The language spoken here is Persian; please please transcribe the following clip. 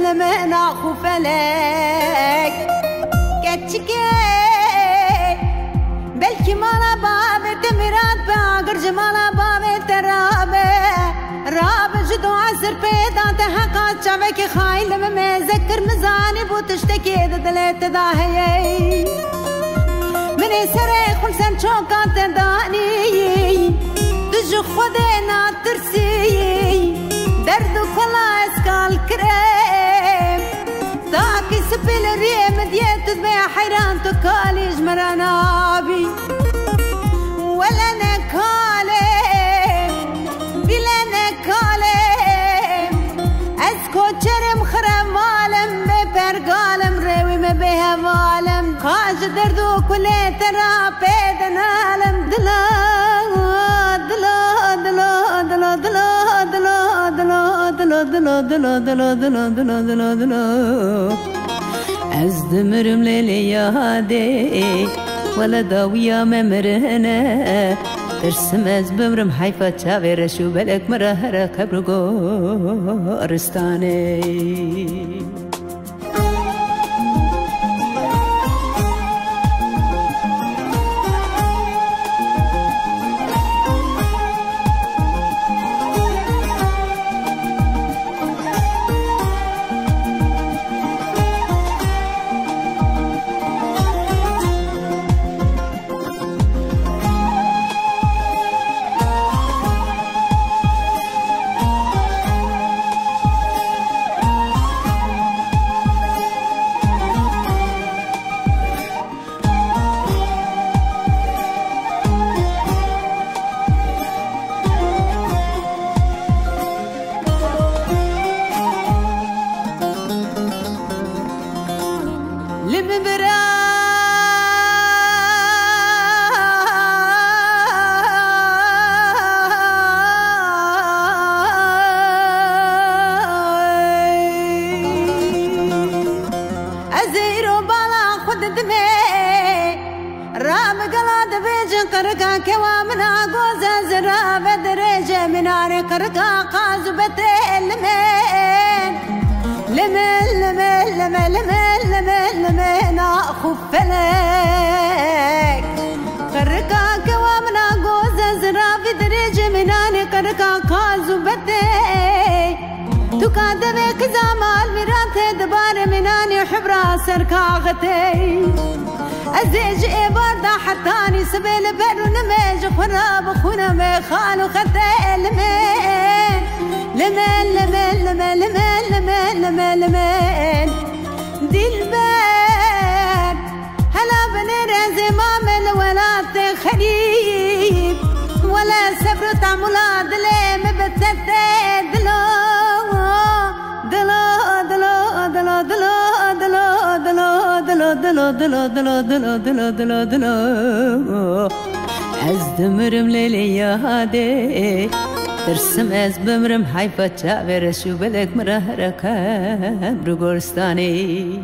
لمن أخو فلك كتشكي بلكي مالا بابي تمرات باقر جمالا بابي ترابي راب جدو عسر بيدا تحقات شعبك خاين لما مذكر مزاني بو تشتكي دلت داهي مني سري خلسن شوكات داني تجو خودنا ترسي درد وكلا اسكال كريم تاكي سبيل الريم ديت تبيع حيران تكاليج مرانابي ولا نكالي بلا نكالي اسكو جرم خرم عالم ببرقالم روي ما بها والم خاج دردو كله ترى بيدن عالم دلا أزدمرم ليلي يا هادي ولا داوية ممرهنة ترسم أزبمرم حيفا تشاوير شو بلك مرهرة كبرقو أرستاني قرقا كوامنا قوزا زرا بدرجة مناري قرقا قازو بتل لمن أخو فلك قرقا كوامنا قوزا زرا بدرجة مناري قرقا قازو بتل تكادمي كزامال مرانتي دبار مناني حبرا سركا غتي أزيج إباردا حتاني سبيل برو نميج خراب خونا ميخانو خطي لمن دلبر هلا بنرزي مامل ولا تخريب ولا صبر تعملا دلي مبتتي دلو أزدمرم ليلي يا هادي ترسم أزبمرم حيفا تشاوير شو بلك مرهرة كبر قرستاني